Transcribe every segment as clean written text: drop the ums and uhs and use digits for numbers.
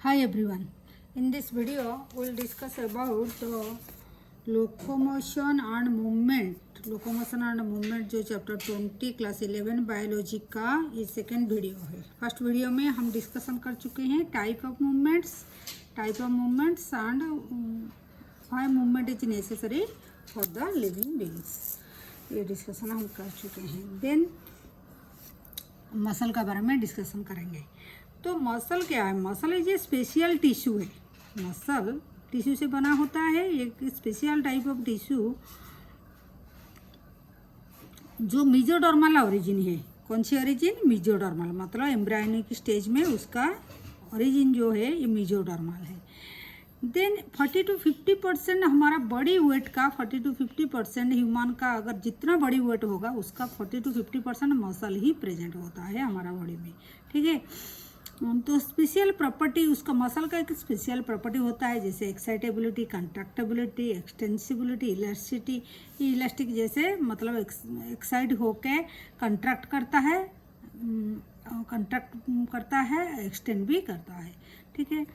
Hi everyone. In this video, we'll discuss about the locomotion and movement. Locomotion and movement जो chapter 20 class 11 biology का ये second video है. First video में हम discussion कर चुके हैं type of movements and why movement is necessary for the living beings. ये डिस्कशन हम कर चुके हैं. देन मसल का बारे में डिस्कशन करेंगे. तो मसल क्या है? Muscle is a special tissue है. मसल टिश्यू से बना होता है, एक स्पेशल टाइप ऑफ टिश्यू जो मेसोडर्मल ओरिजिन है. कौन सी ओरिजिन? मेसोडर्मल, मतलब एम्ब्रायोनिक स्टेज में उसका ओरिजिन जो है ये मेसोडर्मल है. देन 40 to 50% हमारा बॉडी वेट का 40 to 50% ह्यूमन का अगर जितना बॉडी वेट होगा उसका 40 to 50% मसल ही प्रेजेंट होता है हमारा बॉडी में. ठीक है. तो स्पेशल प्रॉपर्टी उसका मसल का एक स्पेशल प्रॉपर्टी होता है, जैसे एक्साइटेबिलिटी, कंट्रैक्टेबिलिटी, एक्सटेंसिबिलिटी, इलास्टिसिटी. ये इलास्टिक जैसे मतलब एक्साइट होके कंट्रैक्ट करता है, एक्सटेंड भी करता है. ठीक है.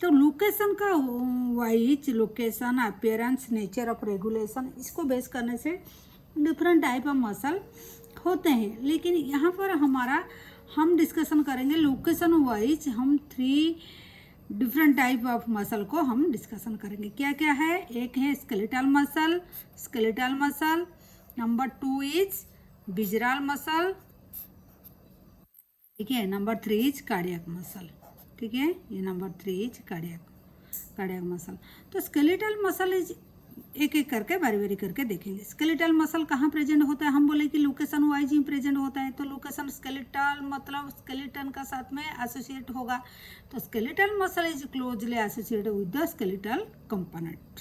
तो लोकेशन का wise location, appearance, nature of regulation, इसको बेस करने से डिफरेंट टाइप ऑफ मसल होते हैं. लेकिन यहाँ पर हम डिस्कशन करेंगे लोकेशन वाइज. हम 3 डिफरेंट टाइप ऑफ मसल को हम डिस्कशन करेंगे. क्या क्या है? एक है skeletal muscle, number 2 is visceral muscle. ठीक है. Number 3 is cardiac muscle. ठीक है. ये नंबर 3 इज कार्डियक मसल. तो स्केलेटल मसल इज एक एक करके बारी करके देखेंगे. स्केलेटल मसल कहाँ प्रेजेंट होता है? हम बोले कि लोकेशन वाइज ही प्रेजेंट होता है. तो लोकेशन स्केलेटल मतलब स्केलेटन का साथ में एसोसिएट होगा. तो skeletal muscle is closely associated with the skeletal component.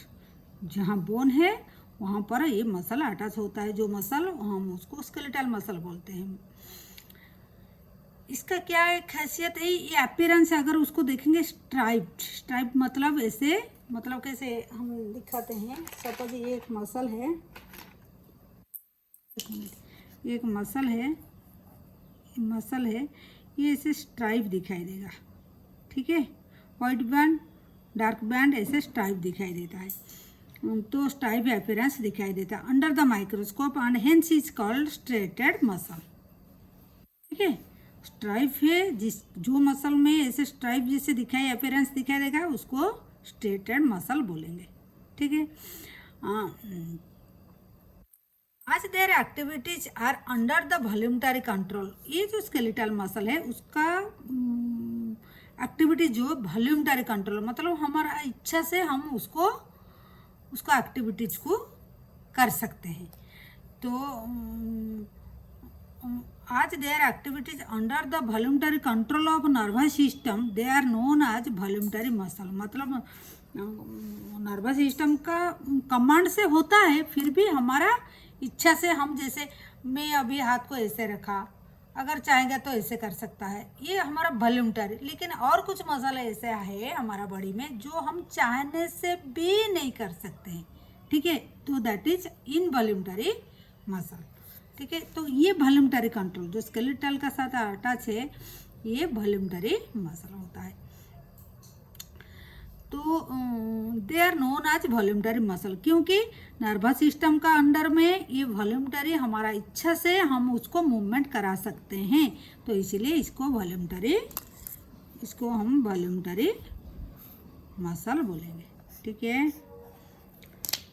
जहाँ बोन है वहाँ पर ये मसल अटैच होता है. जो मसल हम उसको स्केलेटल मसल बोलते हैं. इसका क्या एक खासियत है? ये अपीयरेंस अगर उसको देखेंगे स्ट्राइप मतलब ऐसे, मतलब कैसे हम दिखाते हैं. सपोज ये एक मसल है, ये ऐसे स्ट्राइप दिखाई देगा. ठीक है. वाइट बैंड, डार्क बैंड, ऐसे स्ट्राइप दिखाई देता है. तो स्ट्राइप अपीयरेंस दिखाई देता है under the microscope and hence is called striated muscle. ठीक है. स्ट्राइप है जो मसल में ऐसे स्ट्राइप जैसे अपीयरेंस दिखाई देगा उसको स्ट्रेटेड मसल बोलेंगे. ठीक है. As their activities are under the voluntary control. ये जो स्केलेटल मसल है उसका एक्टिविटी जो वॉल्यूमटरी कंट्रोल, मतलब हमारा इच्छा से हम उसको एक्टिविटीज को कर सकते हैं. तो as their activities under the voluntary control of nervous system, they are known as voluntary muscle. मतलब नर्वस सिस्टम का कमांड से होता है, फिर भी हमारा इच्छा से हम, जैसे मैं अभी हाथ को ऐसे रखा, अगर चाहेंगे तो ऐसे कर सकता है. ये हमारा वॉल्यूमटरी. लेकिन और कुछ मसल ऐसे है हमारा बॉडी में जो हम चाहने से भी नहीं कर सकते हैं. ठीक है. तो दैट इज इनवॉल्यूमटरी मसल. ठीक है. तो ये वॉल्यूमटरी कंट्रोल जो स्केलेटल का साथ अटैच है, ये वॉल्यूमटरी मसल होता है. तो they are known as voluntary muscle, क्योंकि नर्वस सिस्टम का अंडर में ये वॉल्यूमटरी हमारा इच्छा से हम उसको मूवमेंट करा सकते हैं. तो इसीलिए इसको हम वॉल्यूमटरी मसल बोलेंगे. ठीक है.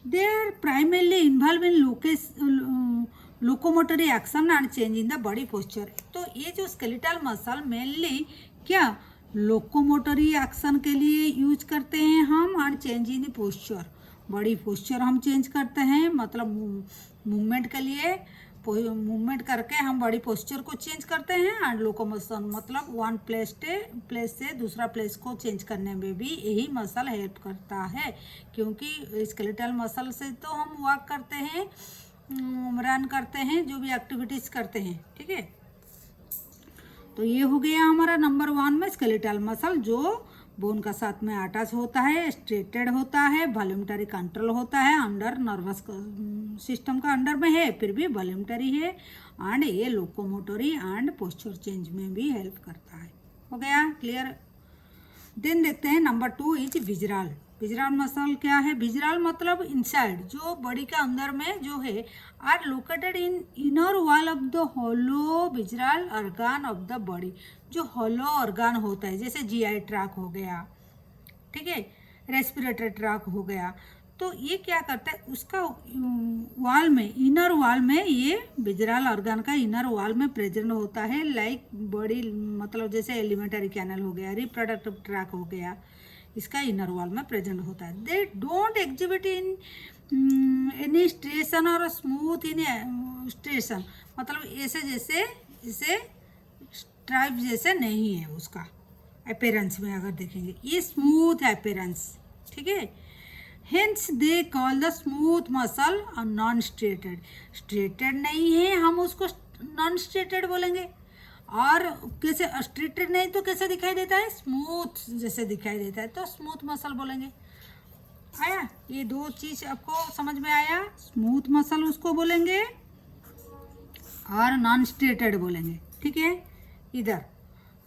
They are primarily involve in locomotory action and change in the body posture. तो ये जो स्केलेटल मसल मेनली क्या लोकोमोटरी एक्शन के लिए यूज करते हैं हम, and change in posture, body posture हम चेंज करते हैं. मतलब मूवमेंट के लिए मूवमेंट करके हम बॉडी पोस्चर को चेंज करते हैं. एंड लोकोमोशन मतलब वन प्लेस से दूसरा प्लेस को चेंज करने में भी यही मसल हेल्प करता है. क्योंकि स्केलेटल मसल से तो हम वॉक करते हैं, रन करते हैं, जो भी एक्टिविटीज करते हैं. ठीक है. तो ये हो गया हमारा नंबर 1 में स्केलेटल मसल, जो बोन का साथ में अटैच होता है, स्ट्रेटेड होता है, वॉल्यूमटरी कंट्रोल होता है, अंडर नर्वस सिस्टम का अंडर में है, फिर भी वॉल्यूमटरी है. एंड ये लोकोमोटरी एंड पोस्चर चेंज में भी हेल्प करता है. हो गया क्लियर? देन देखते हैं नंबर 2 इज विजराल। विजराल मसल क्या है? विजराल मतलब इनसाइड, जो बॉडी के अंदर में जो है, are located in inner wall of the hollow visceral organ of the body. जो होलो ऑर्गन होता है, जैसे जीआई ट्रैक हो गया, ठीक है, रेस्पिरेटरी ट्रैक हो गया, तो ये क्या करता है, उसका वॉल में, इनर वॉल में, ये विजराल ऑर्गन का इनर वॉल में प्रेजेंट होता है। लाइक बॉडी मतलब जैसे एलिमेंटरी कैनल हो गया, रिप्रोडक्टिव ट्रैक हो गया, इसका इनर वॉल में प्रेजेंट होता है। They don't exhibit in any striation और स्मूथ इन स्ट्रेशन, मतलब ऐसे जैसे इसे स्ट्राइप जैसे नहीं है उसका अपेरेंस में, अगर देखेंगे ये स्मूथ अपेरेंस, ठीक है। Hence they call the smooth muscle और नॉन स्ट्रेटेड। स्ट्रेटेड नहीं है, हम उसको नॉन स्ट्रेटेड बोलेंगे। और कैसे स्ट्रेटेड नहीं तो कैसे दिखाई देता है? स्मूथ जैसे दिखाई देता है, तो स्मूथ मसल बोलेंगे। आया? ये दो चीज आपको समझ में आया? स्मूथ मसल उसको बोलेंगे और नॉन स्ट्रेटेड बोलेंगे, ठीक है। इधर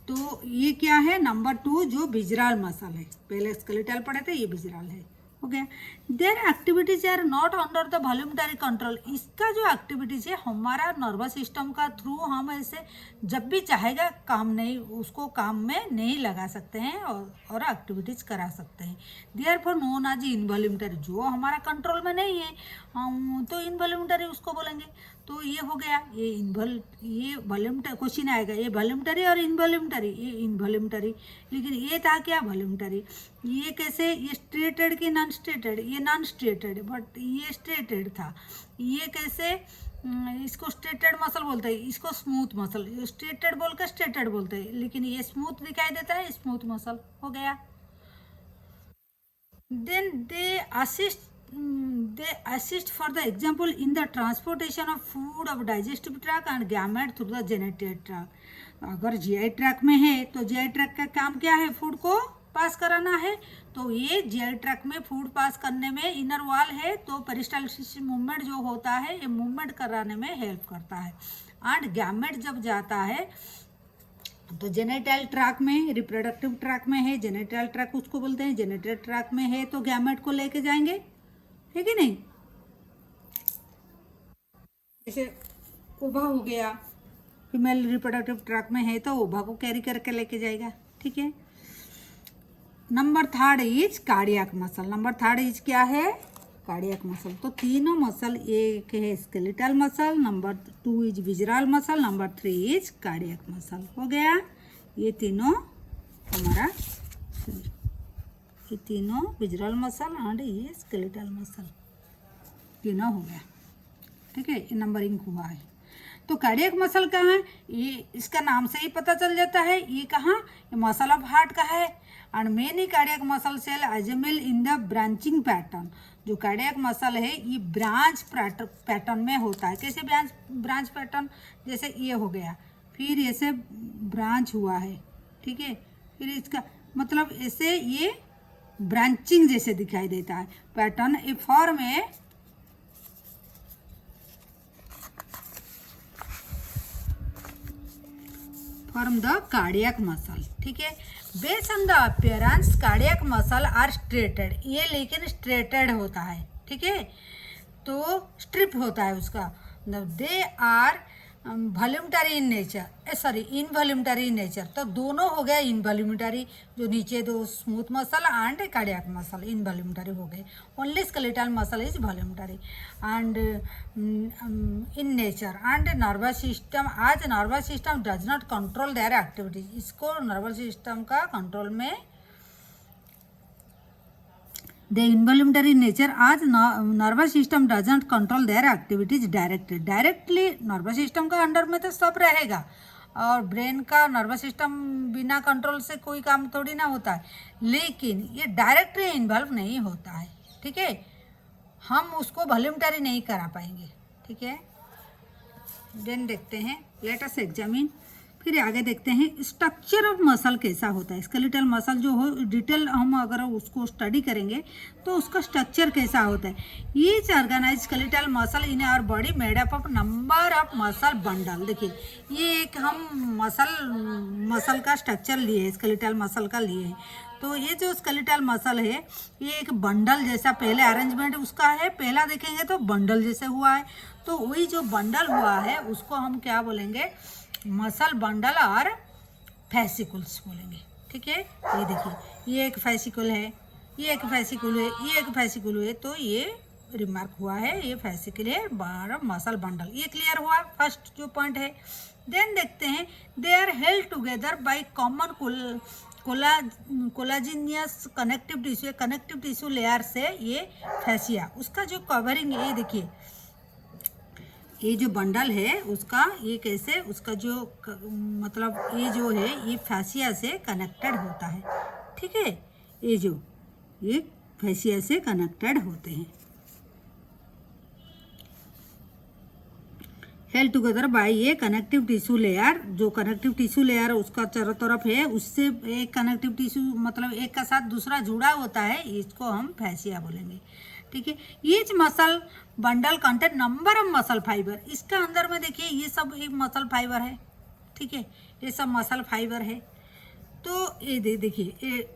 तो ये क्या है? नंबर 2 जो विजराल मसल है, पहले स्केलेटल पढ़े थे, ये विजराल है, हो गया। Their activities are not under the voluntary control. इसका जो एक्टिविटीज है हमारा नर्वस सिस्टम का थ्रू हम ऐसे जब भी चाहेगा काम नहीं, उसको काम में नहीं लगा सकते हैं और एक्टिविटीज करा सकते हैं। देयर फॉर नोन एज इनवॉल्यूमटरी, जो हमारा कंट्रोल में नहीं है हम तो इनवॉल्यूमटरी उसको बोलेंगे। तो ये हो गया, ये वॉल्यूमटरी क्वेश्चन आएगा, ये वॉल्यूमटरी और इनवॉल्यूमटरी, ये इनवॉल्यूमटरी, लेकिन ये था क्या? वॉल्यूमटरी। ये कैसे? ये स्ट्रेटेड कि नॉन स्ट्रेटेड? ये नॉन स्ट्रेटेड, बट ये स्ट्रेटेड था। ये कैसे? इसको स्ट्रेटेड मसल बोलते हैं, इसको स्मूथ मसल, स्ट्रेटेड बोल कर स्ट्रेटेड बोलते हैं, लेकिन ये स्मूथ दिखाई देता है, स्मूथ मसल हो गया। Then they assist for the example in the transportation of food of digestive tract and gamete through the genital tract. अगर जीआई ट्रैक में है तो जीआई ट्रैक का काम क्या है? फूड को पास कराना है। तो ये जीआई ट्रैक में फूड पास करने में इनर वॉल है, तो पेरिस्टाल्सिस मूवमेंट जो होता है ये मूवमेंट कराने में हेल्प करता है। एंड गैमेट जब जाता है तो जेनेटल ट्रैक में, रिप्रोडक्टिव ट्रैक में है, जेनेटल ट्रैक उसको बोलते हैं, जेनेटल ट्रैक में है तो गैमेट को लेके जाएंगे, है कि नहीं। जैसे ओवा हो गया, फीमेल रिप्रोडक्टिव ट्रैक में है तो ओवा को कैरी करके लेके जाएगा, ठीक है। Number 3 is cardiac muscle. Number 3 is क्या है? Cardiac muscle. तो तीनों मसल, एक है skeletal muscle, number 2 is visceral muscle, number 3 is cardiac muscle, हो गया। ये तीनों हमारा, ये तीनों विजराल मसल एंड ये स्केलेटल मसल, तीनों हो गया, ठीक है। ये नंबरिंग हुआ है। तो कार्डियक मसल कहाँ है? ये इसका नाम से ही पता चल जाता है, ये कहाँ? ये मसल ऑफ हार्ट का है। And many cardiac muscle cell assemble in the branching pattern. जो कार्डियक मसल है ये ब्रांच पैटर्न में होता है। कैसे ब्रांच पैटर्न? जैसे ये हो गया, फिर ऐसे ब्रांच हुआ है, ठीक है, फिर इसका मतलब ऐसे ये ब्रांचिंग जैसे दिखाई देता है पैटर्न। ए फॉर्म है फ्रॉम द कार्डियक मसल, ठीक है। Based on the appearance cardiac muscle are striated, ये लेकिन स्ट्रेटेड होता है, ठीक है, तो स्ट्रिप होता है उसका। They are voluntary in nature, sorry involuntary in nature. तो दोनों हो गया इनवॉल्यूमटरी, जो नीचे दो smooth muscle and cardiac muscle involuntary हो गए। Only skeletal muscle is voluntary and in nature. And nervous system, as nervous system does not control their activities, इसको नर्वस सिस्टम का कंट्रोल में the involuntary nature as nervous system doesn't control their activities directly nervous system का under में तो सब रहेगा, और brain का नर्वस सिस्टम बिना कंट्रोल से कोई काम थोड़ी ना होता है, लेकिन ये डायरेक्टली इन्वॉल्व नहीं होता है, ठीक है। हम उसको वॉल्यूमटरी नहीं करा पाएंगे, ठीक है। देन देखते हैं, लेट अस एग्जामिन, फिर आगे देखते हैं स्ट्रक्चर ऑफ मसल कैसा होता है। स्केलेटल मसल जो हो डिटेल हम अगर उसको स्टडी करेंगे तो उसका स्ट्रक्चर कैसा होता है। Each organise skeletal muscle in our body made up of number of muscle bundle. देखिए ये एक हम मसल का स्ट्रक्चर लिए, स्केलेटल मसल का लिए हैं, तो ये जो स्केलेटल मसल है ये एक बंडल जैसा पहले अरेंजमेंट उसका है, पहला देखेंगे तो बंडल जैसे हुआ है, तो वही जो बंडल हुआ है उसको हम क्या बोलेंगे, मसल बंडल और फैसिकल्स बोलेंगे। ठीक है, ये देखिए ये एक फैसिकल है, ये एक फैसिकल है, ये एक फैसिकल है, तो ये रिमार्क हुआ है ये फैसिकल है और मसल बंडल। ये क्लियर हुआ फर्स्ट जो पॉइंट है। देन देखते हैं they are held together by common collagenous connective tissue, connective tissue layer से ये फैसिया, उसका जो कवरिंग ये देखिए, ये जो बंडल है उसका ये कैसे, उसका जो मतलब ये जो है ये फैसिया से कनेक्टेड होता है। ठीक है, ये फैसिया से कनेक्टेड होते हैं, हेल्ड टुगेदर बाय ये कनेक्टिव टिश्यू लेयर, जो कनेक्टिव टिश्यू लेयर उसका चारों तरफ है उससे एक कनेक्टिव टिश्यू मतलब एक का साथ दूसरा जुड़ा होता है, इसको हम फैसिया बोलेंगे। ठीक है, ये muscle bundle content number of muscle fibre, इसका अंदर में देखिए ये सब एक मसल फाइबर है। ठीक है, ये सब मसल फाइबर है। तो ये देखिए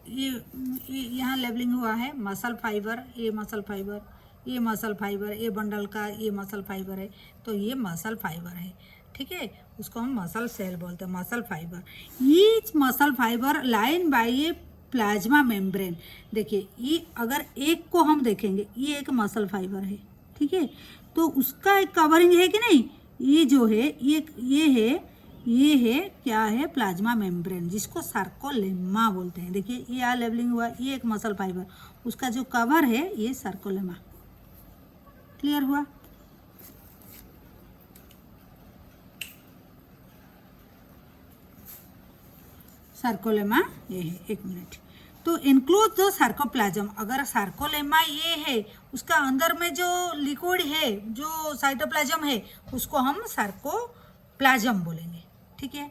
ये यहाँ लेबलिंग हुआ है मसल फाइबर, ये मसल फाइबर, ये मसल फाइबर, ये बंडल का ये मसल फाइबर है, तो ये मसल फाइबर है। ठीक है, उसको हम मसल सेल बोलते हैं, muscle fibre. Each muscle fibre line by ये प्लाज्मा मेम्ब्रेन। देखिए ये अगर एक को हम देखेंगे ये एक मसल फाइबर है। ठीक है, तो उसका एक कवरिंग है कि नहीं, ये जो है ये है क्या है, प्लाज्मा मेम्ब्रेन, जिसको सार्कोलेमा बोलते हैं। देखिए ये यहाँ लेबलिंग हुआ, ये एक मसल फाइबर, उसका जो कवर है ये सार्कोलेमा। क्लियर हुआ? सार्कोलेमा ये है, एक मिनट। तो इंक्लूड द सार्कोप्लाज्म, अगर सार्कोलेमा ये है उसका अंदर में जो लिक्विड है जो साइटोप्लाज्म है उसको हम सार्कोप्लाज्म बोलेंगे। ठीक है,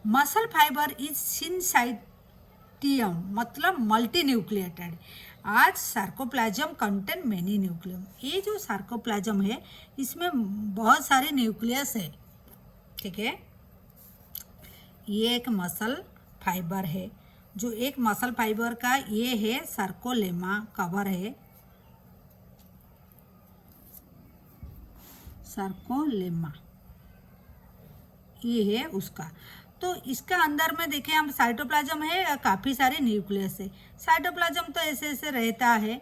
मसल फाइबर इज सिनसाइटियम मतलब मल्टी न्यूक्लिएटेड, आज सार्कोप्लाज्म कंटेन मेनी न्यूक्लियम। ये जो सार्कोप्लाज्म है इसमें बहुत सारे न्यूक्लियस है। ठीक है, ये एक मसल फाइबर है, जो एक मसल फाइबर का ये है सार्कोलेमा कवर है, सार्कोलेमा ये है उसका। तो इसका अंदर में देखें हम साइटोप्लाज्म है, काफ़ी सारे न्यूक्लियस है। साइटोप्लाज्म तो ऐसे ऐसे रहता है।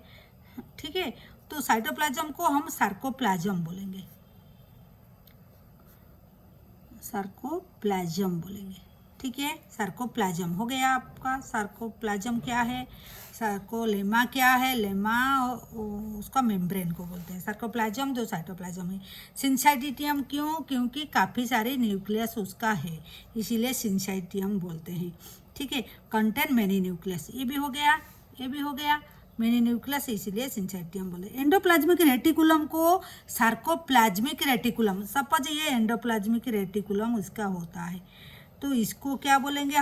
ठीक है, तो साइटोप्लाज्म को हम सार्कोप्लाज्म बोलेंगे, सार्कोप्लाज्म बोलेंगे। ठीक है, सार्कोप्लाज्म हो गया आपका। सार्कोप्लाज्म क्या है, सार्कोलेमा क्या है, लेमा उसका मेम्ब्रेन को बोलते हैं, सार्कोप्लाज्म जो साइटोप्लाज्म है। सिंसाइटियम क्यों, क्योंकि काफ़ी सारे न्यूक्लियस उसका है, इसीलिए सिंसाइटियम बोलते हैं। ठीक है, कंटेन मेनी न्यूक्लियस, ये भी हो गया, ये भी हो गया, मेनी न्यूक्लियस इसीलिए सिंसाइटियम बोले। एंडोप्लाज्मिक रेटिकुलम को सार्कोप्लाज्मिक रेटिकुलम, सपोज ये एंडोप्लाज्मिक रेटिकुलम इसका होता है, तो इसको क्या बोलेंगे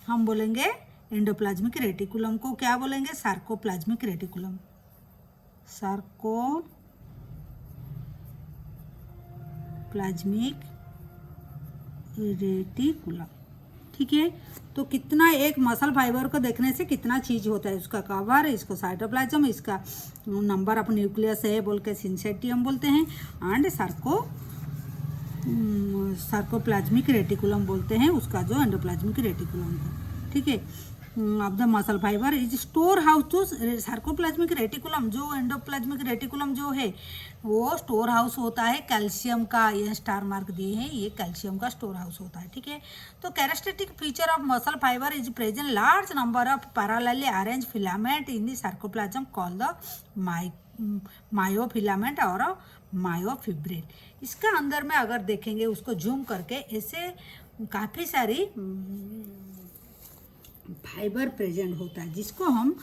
हम बोलेंगे एंडोप्लाज्मिक रेटिकुलम को क्या बोलेंगे, सार्कोप्लाज्मिक रेटिकुलम, सार्कोप्लाज्मिक रेटिकुलम। ठीक है, तो कितना एक मसल फाइबर को देखने से कितना चीज होता है, उसका कवर, इसको साइटोप्लाज्म, इसका नंबर ऑफ न्यूक्लियस है बोल के सिंसाइटियम बोलते हैं, एंड सार्कोप्लाज्मिक रेटिकुलम बोलते हैं उसका जो एंडोप्लाज्मिक रेटिकुलम को। ठीक है, of the muscle fibre is storehouse to sarcoplasmic reticulum, जो एंडोप्लाज्मिक रेटिकुलम जो है वो स्टोर हाउस होता है कैल्शियम का, ये स्टार मार्क दिए हैं, ये कैल्शियम का स्टोर हाउस होता है। ठीक है, तो characteristic feature of muscle fibre is present large number of parallelly arrange filament in the sarcoplasm called the myofilament और मायोफिब्रिल। इसका अंदर में अगर देखेंगे उसको जूम करके ऐसे काफ़ी सारी फाइबर प्रेजेंट होता है, जिसको हम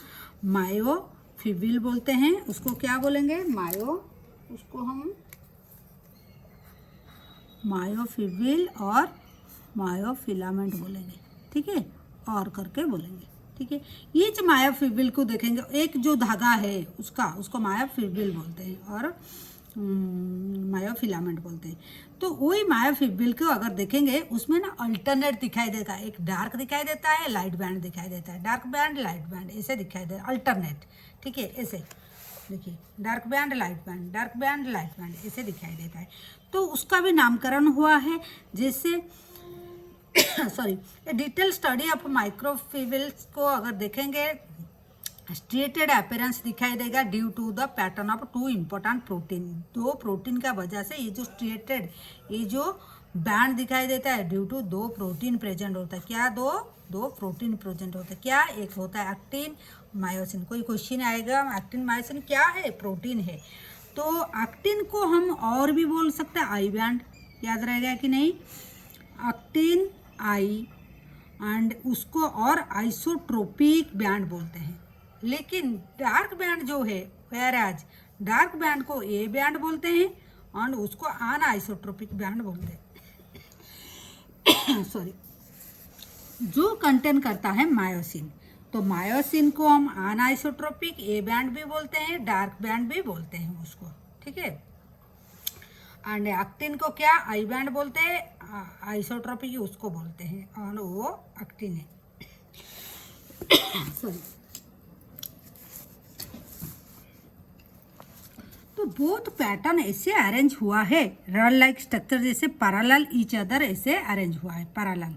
मायोफिब्रिल बोलते हैं। उसको क्या बोलेंगे, उसको हम मायोफिब्रिल और मायोफिलामेंट बोलेंगे। ठीक है, और करके बोलेंगे। ठीक है, ये जो मायोफिब्रिल को देखेंगे, एक जो धागा है उसको मायोफिब्रिल बोलते हैं, और मायोफिलामेंट बोलते हैं। तो वही मायोफिब्रिल को अगर देखेंगे उसमें ना अल्टरनेट दिखाई देता है, एक डार्क दिखाई देता है, लाइट बैंड दिखाई देता है, डार्क बैंड लाइट बैंड ऐसे दिखाई दे अल्टरनेट, ठीक है, ऐसे देखिए dark band light band, dark band light band ऐसे दिखाई देता है। तो उसका भी नामकरण हुआ है, जैसे sorry detail study of microfibrils को अगर देखेंगे स्ट्रेटेड अपीयरेंस दिखाई देगा due to the pattern of two important protein, दो प्रोटीन का वजह से ये जो स्ट्रेटेड ये जो बैंड दिखाई देता है ड्यू टू दो प्रोटीन प्रेजेंट होता है। क्या दो प्रोटीन प्रेजेंट होता है, क्या एक होता है एक्टिन मायोसिन। कोई क्वेश्चन आएगा एक्टिन मायोसिन क्या है, प्रोटीन है। तो एक्टिन को हम और भी बोल सकते हैं आई बैंड, याद रहेगा कि नहीं, एक्टिन आई एंड उसको और आइसोट्रोपिक बैंड बोलते हैं। लेकिन डार्क बैंड जो है वेराज डार्क बैंड को ए बैंड बोलते हैं और उसको अन आइसोट्रोपिक बैंड बोलते हैं सॉरी, जो कंटेन करता है मायोसिन। तो मायोसिन को हम अन आइसोट्रोपिक ए बैंड भी बोलते हैं, डार्क बैंड भी बोलते हैं उसको, ठीक है। एंड एक्टिन को क्या आई बैंड बोलते हैं, आइसोट्रोपिक उसको बोलते हैं और वो एक्टिन है सॉरी। तो बोथ पैटर्न ऐसे अरेंज हुआ है, रॉड लाइक स्ट्रक्चर जैसे पैरेलल ईच अदर ऐसे अरेंज हुआ है, पैरेलल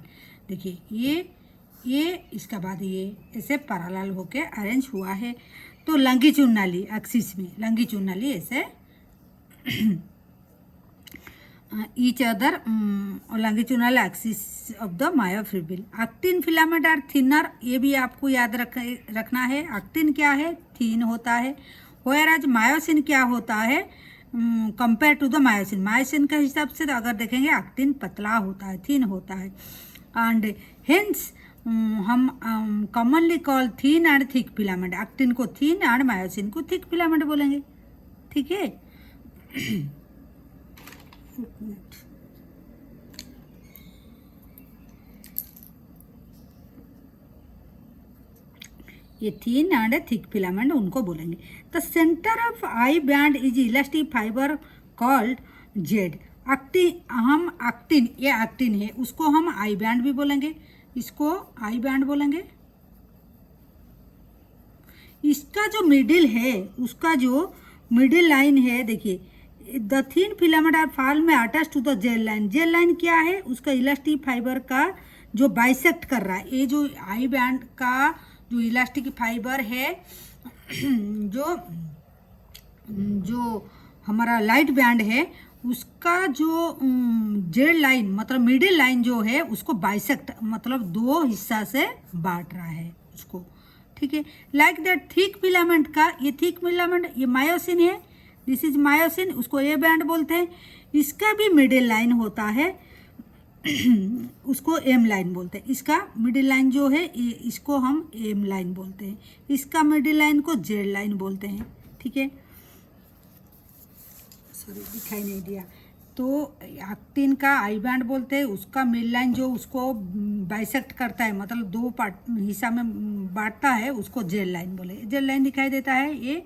देखिए ये इसका बाद ये ऐसे पैरेलल होके अरेंज हुआ है। तो लंगीट्यूडनली एक्सिस में लंगीट्यूडनली ऐसे each other longitudinal axis of the myofibril. Actin filament are thinner, ये भी आपको याद रखना है। एक्टिन क्या है, थिन होता है। व्हेयरएज मायोसिन क्या होता है compare to the myosin, myosin के हिसाब से अगर देखेंगे एक्टिन पतला होता है, थिन होता है। एंड हेंस हम commonly call thin and thick filament, actin को थिन एंड मायोसिन को थिक फिलामेंट बोलेंगे, ठीक है। ये थिन एंड थिक फिलामेंट उनको बोलेंगे। The centre of I band is elastic fibre called Z. हम एक्टिन, ये एक्टिन है, उसको हम आई बैंड भी बोलेंगे, इसको आई बैंड बोलेंगे। इसका जो मिडिल है, उसका जो मिडिल लाइन है देखिए, the thin filament are fall में attach to the Z line. Jail line क्या है, उसका इलास्टिक फाइबर का जो बाइसेक्ट कर रहा है। ये जो आई बैंड का जो इलास्टिक फाइबर है, जो हमारा लाइट बैंड है, उसका जो जेड लाइन मतलब मिडिल लाइन जो है उसको बाइसेक्ट मतलब दो हिस्सा से बांट रहा है उसको, ठीक है। लाइक दैट थिक फिलामेंट का, ये थिक फिलामेंट ये मायोसिन है, दिस इज मायोसिन, उसको ए बैंड बोलते हैं। इसका भी मिडिल लाइन होता है, उसको एम लाइन बोलते हैं। इसका मिडिल लाइन जो है इसको हम एम लाइन बोलते हैं, इसका मिडिल लाइन को जेड लाइन बोलते हैं, ठीक है। सॉरी दिखाई नहीं दिया। तो एक्टिन का आई बैंड बोलते हैं, उसका मिड लाइन जो उसको बाइसेक्ट करता है मतलब दो पार्ट हिस्सा में बांटता है, उसको जेड लाइन बोले, जेड लाइन दिखाई देता है ये।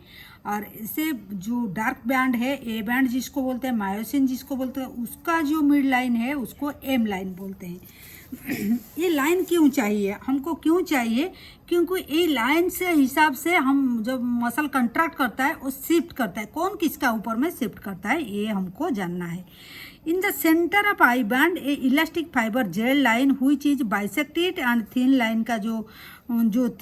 और इसे जो डार्क बैंड है ए बैंड जिसको बोलते हैं, मायोसिन जिसको बोलते हैं, उसका जो मिड लाइन है उसको एम लाइन बोलते हैं। ये लाइन क्यों चाहिए हमको, क्यों चाहिए, क्योंकि ये लाइन से हिसाब से हम जब मसल कंट्रैक्ट करता है वो शिफ्ट करता है, कौन किसका ऊपर में शिफ्ट करता है ये हमको जानना है। In the centre of I band a elastic fibre gel line which is bisected and thin line का जो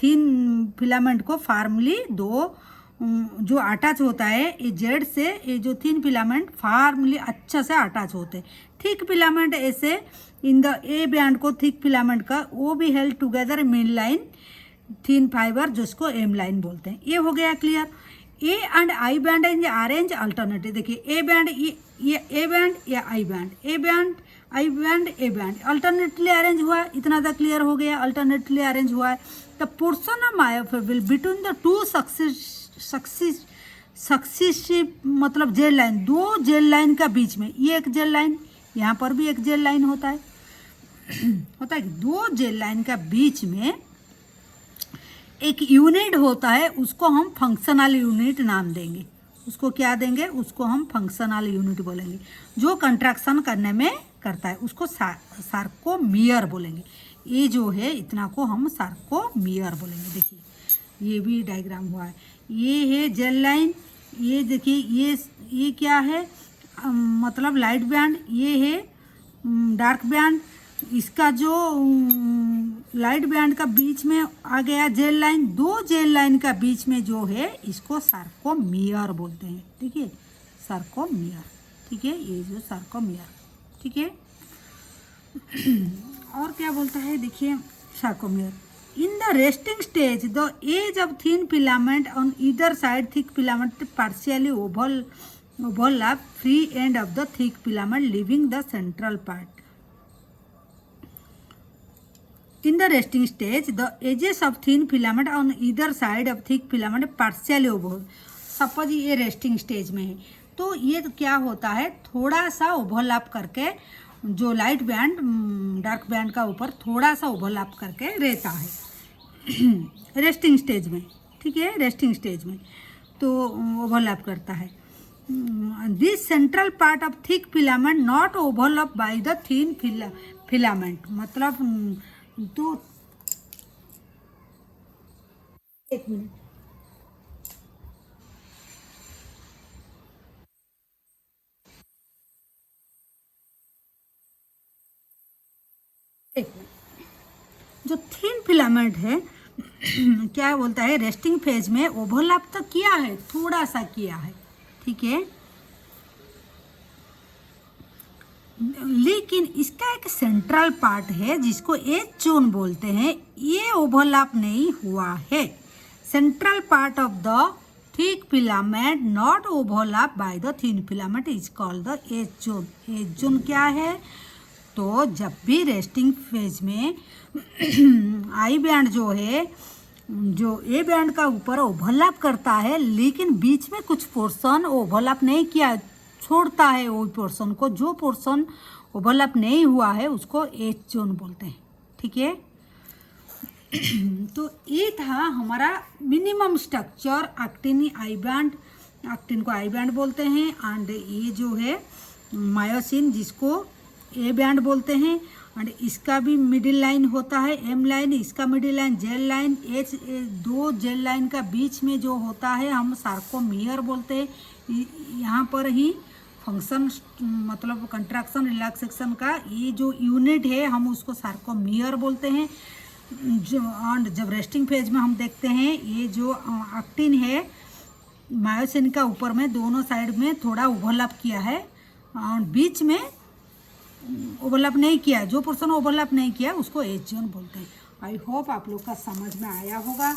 थिन फिलामेंट को फार्मली दो जो अटैच होता है ये जेड से, ये जो थिन फिलामेंट फार्मली अच्छा से अटैच होते हैं। थिक फिलामेंट ऐसे इन द ए बैंड को थिक फिलामेंट का वो भी held together mid line thin fibre जिसको एम लाइन बोलते हैं। ये हो गया clear. A and I band in arrange alternative, देखिए ए बैंड ये ए बैंड या आई band, A band I band A band alternately arrange हुआ, इतना द क्लियर हो गया, अल्टरनेटली अरेंज हुआ है। The portion of myofibril between the two successive मतलब जेल लाइन, दो जेल लाइन का बीच में, ये एक जेल लाइन, यहाँ पर भी एक जेल लाइन होता है दो जेल लाइन का बीच में एक यूनिट होता है, उसको हम फंक्शनल यूनिट नाम देंगे, उसको क्या देंगे, उसको हम फंक्शनल यूनिट बोलेंगे। जो कंट्रैक्शन करने में करता है उसको सार्कोमियर बोलेंगे। ये जो है इतना को हम सार्कोमियर बोलेंगे। देखिए ये भी डायग्राम हुआ है, ये है जेल लाइन, ये देखिए ये क्या है, मतलब लाइट बैंड, ये है डार्क बैंड। इसका जो लाइट बैंड का बीच में आ गया जेल लाइन, दो जेल लाइन का बीच में जो है इसको सार्कोमियर बोलते हैं। ठीक है, सार्कोमियर। ठीक है, ये जो सार्कोमियर। ठीक है, और क्या बोलता है देखिए sarcomere. In the resting stage the edge of thin filament on either side thick filament partially overlap free end of the thick filament leaving the central part. In the resting stage, the edges of thin filament on either side of thick filament partially overlap. Suppose ये resting stage में है तो ये तो क्या होता है, थोड़ा सा ओवरलैप करके जो लाइट बैंड डार्क बैंड का ऊपर थोड़ा सा ओवरलैप करके रहता है रेस्टिंग स्टेज में। ठीक है, रेस्टिंग स्टेज में तो ओवरलैप करता है। This central part of thick filament not overlap by the thin filament, मतलब तो एक मिनट, जो थिन फिलामेंट है क्या बोलता है, रेस्टिंग फेज में ओवरलैप तो किया है, थोड़ा सा किया है। ठीक है, लेकिन इसका एक सेंट्रल पार्ट है जिसको एज जोन बोलते हैं, ये ओवरलैप नहीं हुआ है। Central part of the thick filament not overlap by the thin filament is called the H zone. H zone क्या है, तो जब भी रेस्टिंग फेज में आई बैंड जो है, जो ए बैंड का ऊपर ओवरलैप करता है लेकिन बीच में कुछ पोर्शन ओवरलैप नहीं किया, छोड़ता है वो पोर्शन को, जो पोर्शन ओवरलैप नहीं हुआ है उसको एज जोन बोलते हैं। ठीक है, तो ये था हमारा minimum structure actin I band. Actin को आई बैंड बोलते हैं, एंड ये जो है मायोसिन जिसको ए बैंड बोलते हैं, एंड इसका भी मिडिल लाइन होता है एम लाइन, इसका middle line jail line, H दो जेल लाइन का बीच में जो होता है हम सार्कोमियर बोलते हैं। यहाँ पर ही फंक्शन मतलब कंट्रैक्शन रिलैक्सेशन का ये जो यूनिट है हम उसको सार्कोमियर बोलते हैं। जो एंड जब रेस्टिंग फेज में हम देखते हैं ये जो एक्टिन है मायोसिन का ऊपर में दोनों साइड में थोड़ा ओवरलैप किया है और बीच में ओवरलैप नहीं किया, जो पोर्शन ओवरलैप नहीं किया उसको एज जोन बोलते हैं। आई होप आप लोग का समझ में आया होगा।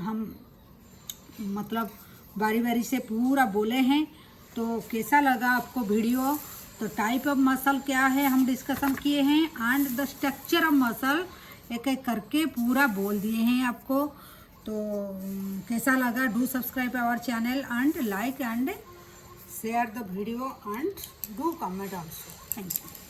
हम मतलब बारी बारी से पूरा बोले हैं, तो कैसा लगा आपको वीडियो। तो टाइप ऑफ मसल क्या है हम डिस्कशन किए हैं, and the structure of muscle एक एक करके पूरा बोल दिए हैं आपको। तो कैसा लगा, do subscribe our channel and like and share the video and do comment also. Thank you.